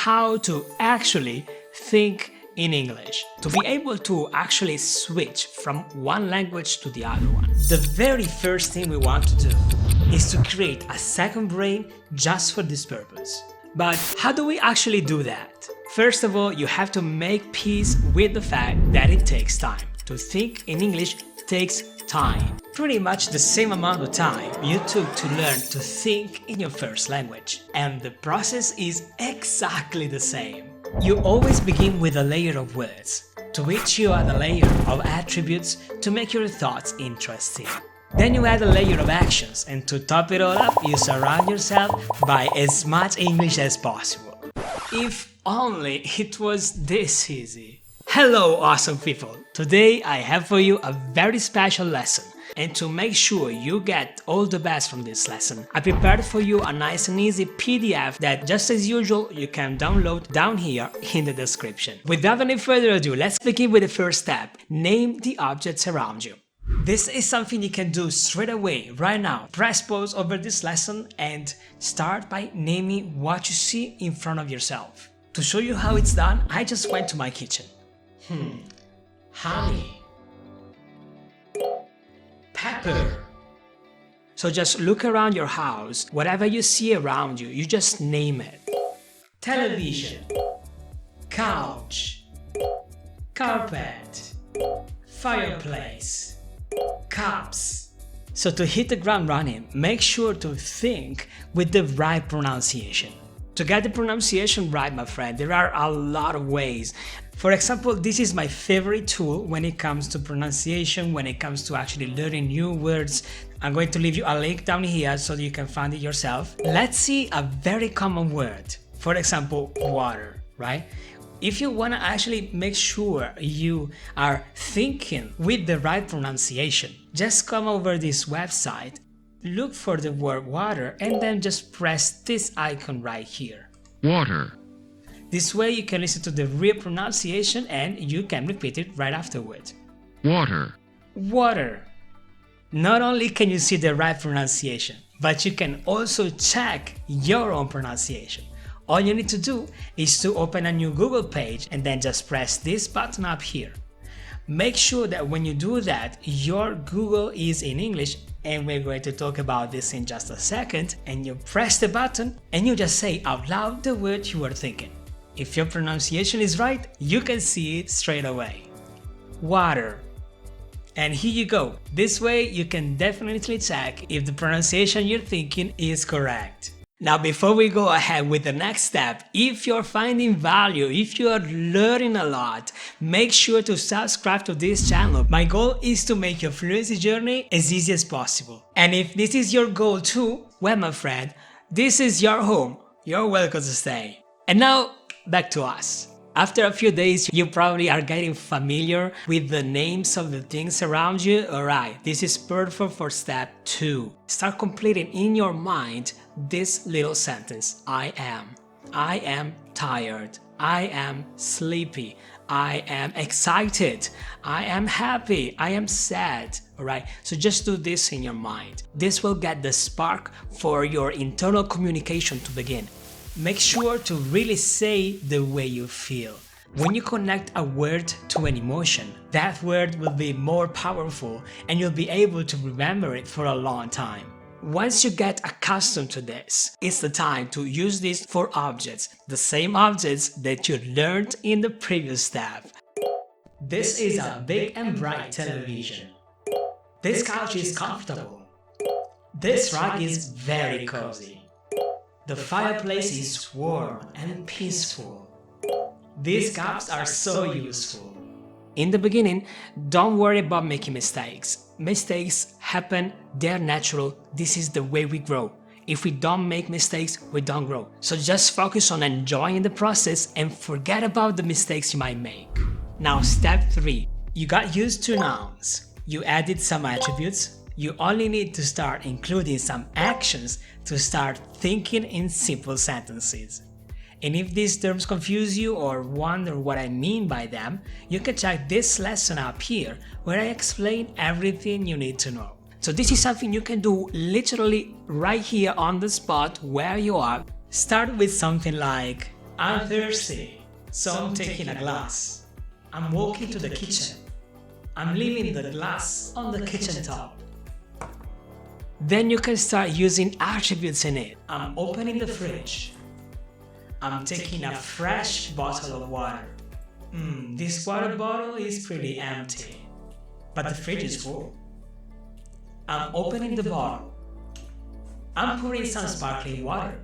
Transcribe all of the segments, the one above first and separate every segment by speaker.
Speaker 1: how to actually think in English, to be able to actually switch from one language to the other one. The very first thing we want to do is to create a second brain just for this purpose. But how do we actually do that? First of all, you have to make peace with the fact that it takes time. To think in English takes time. Pretty much the same amount of time you took to learn to think in your first language. And the process is exactly the same. You always begin with a layer of words, to which you add a layer of attributes to make your thoughts interesting. Then you add a layer of actions, and to top it all up, you surround yourself by as much English as possible. If only it was this easy. Hello awesome people! Today I have for you a very special lesson, and to make sure you get all the best from this lesson, I prepared for you a nice and easy PDF that, just as usual, you can download down here in the description. Without any further ado, let's begin with the first step. Name the objects around you. This is something you can do straight away, right now. Press pause over this lesson and start by naming what you see in front of yourself. To show you how it's done, I just went to my kitchen. Honey. Pepper. So just look around your house, whatever you see around you, you just name it. Television. Couch. Carpet. Fireplace. Cups. So to hit the ground running, make sure to think with the right pronunciation. To get the pronunciation right, my friend, there are a lot of ways. For example, this is my favorite tool when it comes to pronunciation, when it comes to actually learning new words. I'm going to leave you a link down here so that you can find it yourself. Let's see a very common word. For example, water, right? If you want to actually make sure you are thinking with the right pronunciation, just come over this website, look for the word water, and then just press this icon right here.
Speaker 2: Water.
Speaker 1: This way you can listen to the real pronunciation and you can repeat it right afterwards.
Speaker 2: Water.
Speaker 1: Water. Not only can you see the right pronunciation, but you can also check your own pronunciation. All you need to do is to open a new Google page and then just press this button up here. Make sure that when you do that, your Google is in English, and we're going to talk about this in just a second, and you press the button and you just say out loud the word you are thinking. If your pronunciation is right, you can see it straight away. Water. And here you go. This way you can definitely check if the pronunciation you're thinking is correct. Now, before we go ahead with the next step, if you're finding value, if you are learning a lot, make sure to subscribe to this channel. My goal is to make your fluency journey as easy as possible. And if this is your goal too, well, my friend, this is your home. You're welcome to stay. And now, back to us. After a few days, you probably are getting familiar with the names of the things around you. Alright, this is perfect for step 2. Start completing in your mind this little sentence. I am tired. I am sleepy. I am excited. I am happy. I am sad. Alright, so just do this in your mind. This will get the spark for your internal communication to begin. Make sure to really say the way you feel. When you connect a word to an emotion, that word will be more powerful and you'll be able to remember it for a long time. Once you get accustomed to this, it's the time to use this for objects, the same objects that you learned in the previous step. This is a big and bright television. This couch is comfortable. This rug is very cozy. The fireplace is warm and peaceful. These cups are so useful. In the beginning, don't worry about making mistakes. Mistakes happen, they're natural, this is the way we grow. If we don't make mistakes, we don't grow. So just focus on enjoying the process and forget about the mistakes you might make. Now, step 3. You got used to nouns. You added some attributes. You only need to start including some actions to start thinking in simple sentences. And if these terms confuse you or wonder what I mean by them, you can check this lesson up here where I explain everything you need to know. So this is something you can do literally right here on the spot where you are. Start with something like, I'm thirsty, so I'm taking a glass. I'm walking to the kitchen. I'm leaving the glass on the kitchen top. Then you can start using attributes in it. I'm opening the fridge. I'm taking a fresh bottle of water. This water bottle is pretty empty, but the fridge is full. I'm opening the bottle. I'm pouring some sparkling water.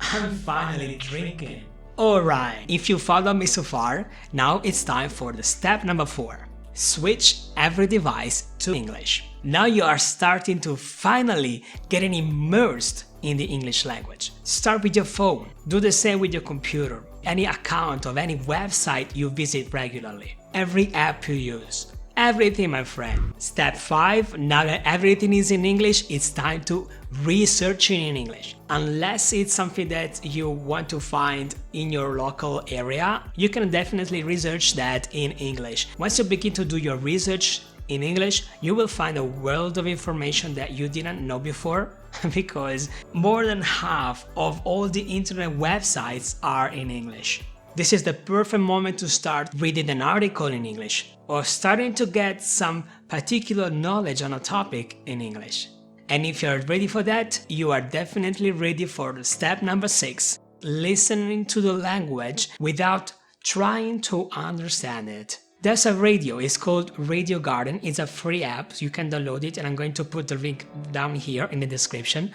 Speaker 1: I'm finally drinking. Alright, if you follow me so far, now it's time for the step number 4. Switch every device to English. Now you are starting to finally getting immersed in the English language. Start with your phone. Do the same with your computer. Any account of any website you visit regularly. Every app you use. Everything, my friend. Step 5, now that everything is in English, it's time to research it in English. Unless it's something that you want to find in your local area, you can definitely research that in English. Once you begin to do your research in English, you will find a world of information that you didn't know before because more than half of all the internet websites are in English. This is the perfect moment to start reading an article in English or starting to get some particular knowledge on a topic in English. And if you're ready for that, you are definitely ready for step number 6, listening to the language without trying to understand it. There's a radio, it's called Radio Garden, it's a free app, you can download it and I'm going to put the link down here in the description.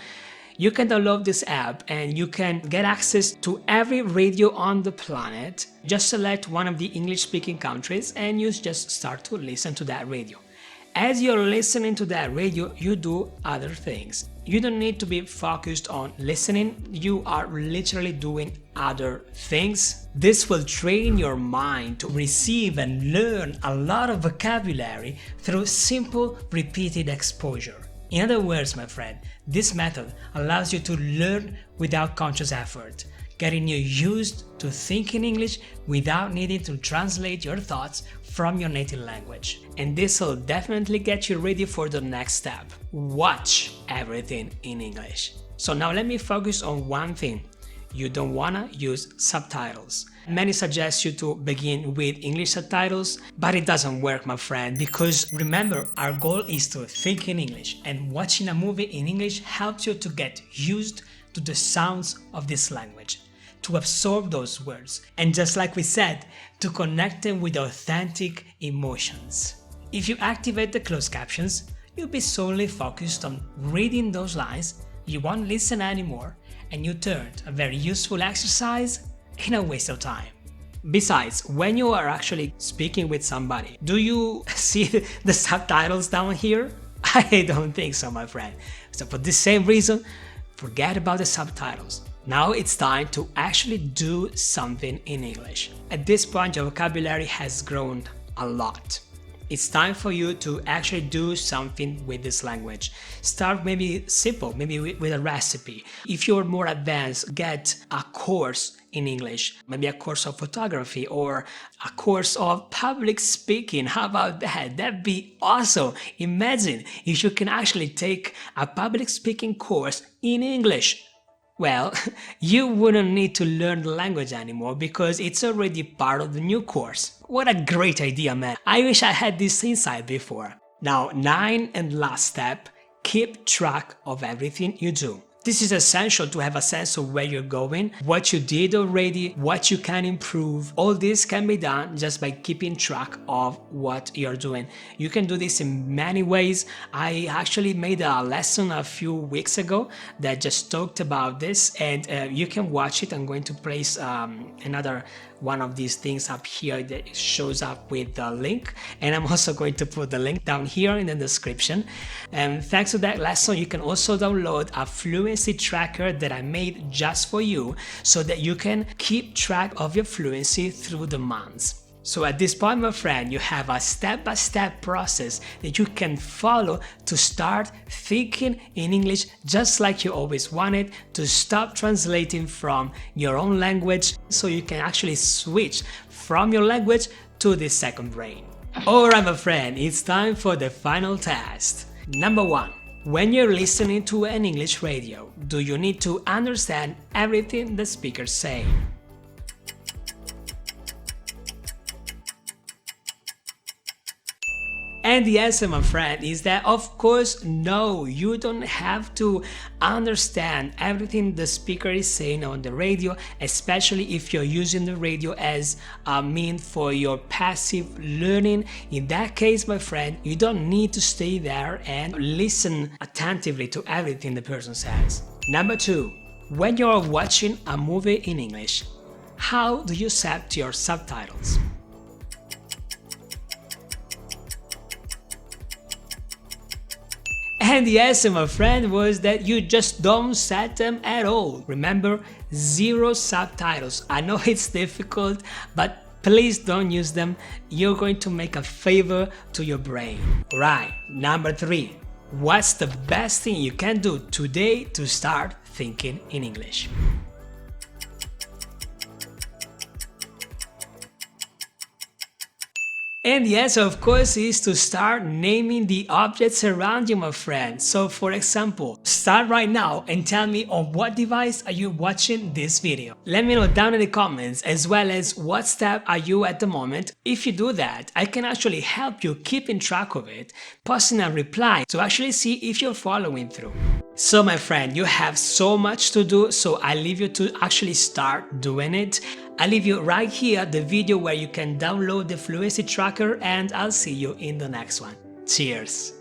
Speaker 1: You can download this app and you can get access to every radio on the planet. Just select one of the English-speaking countries and you just start to listen to that radio. As you're listening to that radio, you do other things. You don't need to be focused on listening, you are literally doing other things. This will train your mind to receive and learn a lot of vocabulary through simple, repeated exposure. In other words, my friend, this method allows you to learn without conscious effort, getting you used to thinking English without needing to translate your thoughts from your native language. And this will definitely get you ready for the next step. Watch everything in English. So now let me focus on one thing. You don't wanna use subtitles. Many suggest you to begin with English subtitles, but it doesn't work, my friend, because remember, our goal is to think in English, and watching a movie in English helps you to get used to the sounds of this language, to absorb those words, and just like we said, to connect them with authentic emotions. If you activate the closed captions, you'll be solely focused on reading those lines, you won't listen anymore, and you turned a very useful exercise in a waste of time. Besides, when you are actually speaking with somebody, do you see the subtitles down here? I don't think so, my friend. So for the same reason, forget about the subtitles. Now it's time to actually do something in English. At this point, your vocabulary has grown a lot. It's time for you to actually do something with this language. Start maybe simple, maybe with a recipe. If you're more advanced, get a course in English, maybe a course of photography or a course of public speaking. How about that? That'd be awesome. Imagine if you can actually take a public speaking course in English. Well, you wouldn't need to learn the language anymore because it's already part of the new course. What a great idea, man. I wish I had this insight before. Now, 9 and last step, keep track of everything you do. This is essential to have a sense of where you're going, what you did already, what you can improve. All this can be done just by keeping track of what you're doing. You can do this in many ways. I actually made a lesson a few weeks ago that just talked about this, and you can watch it. I'm going to place another one of these things up here that shows up with the link, and I'm also going to put the link down here in the description. And thanks to that lesson, you can also download a fluency tracker that I made just for you so that you can keep track of your fluency through the months. So at this point, my friend, you have a step-by-step process that you can follow to start thinking in English just like you always wanted, to stop translating from your own language so you can actually switch from your language to the second brain. Alright, my friend, it's time for the final test. Number 1. When you're listening to an English radio, do you need to understand everything the speakers say? And the answer, my friend, is that of course no, you don't have to understand everything the speaker is saying on the radio, especially if you're using the radio as a means for your passive learning. In that case, my friend, you don't need to stay there and listen attentively to everything the person says. Number 2, when you're watching a movie in English, how do you set your subtitles? And the answer, my friend, was that you just don't set them at all. Remember, 0 subtitles. I know it's difficult, but please don't use them. You're going to make a favor to your brain. Right, number 3. What's the best thing you can do today to start thinking in English? And the answer, of course, is to start naming the objects around you, my friend. So, for example, start right now and tell me on what device are you watching this video. Let me know down in the comments, as well as what step are you at the moment. If you do that, I can actually help you keeping track of it, posting a reply to actually see if you're following through. So, my friend, you have so much to do, so I leave you to actually start doing it. I leave you right here the video where you can download the fluency tracker, and I'll see you in the next one. Cheers!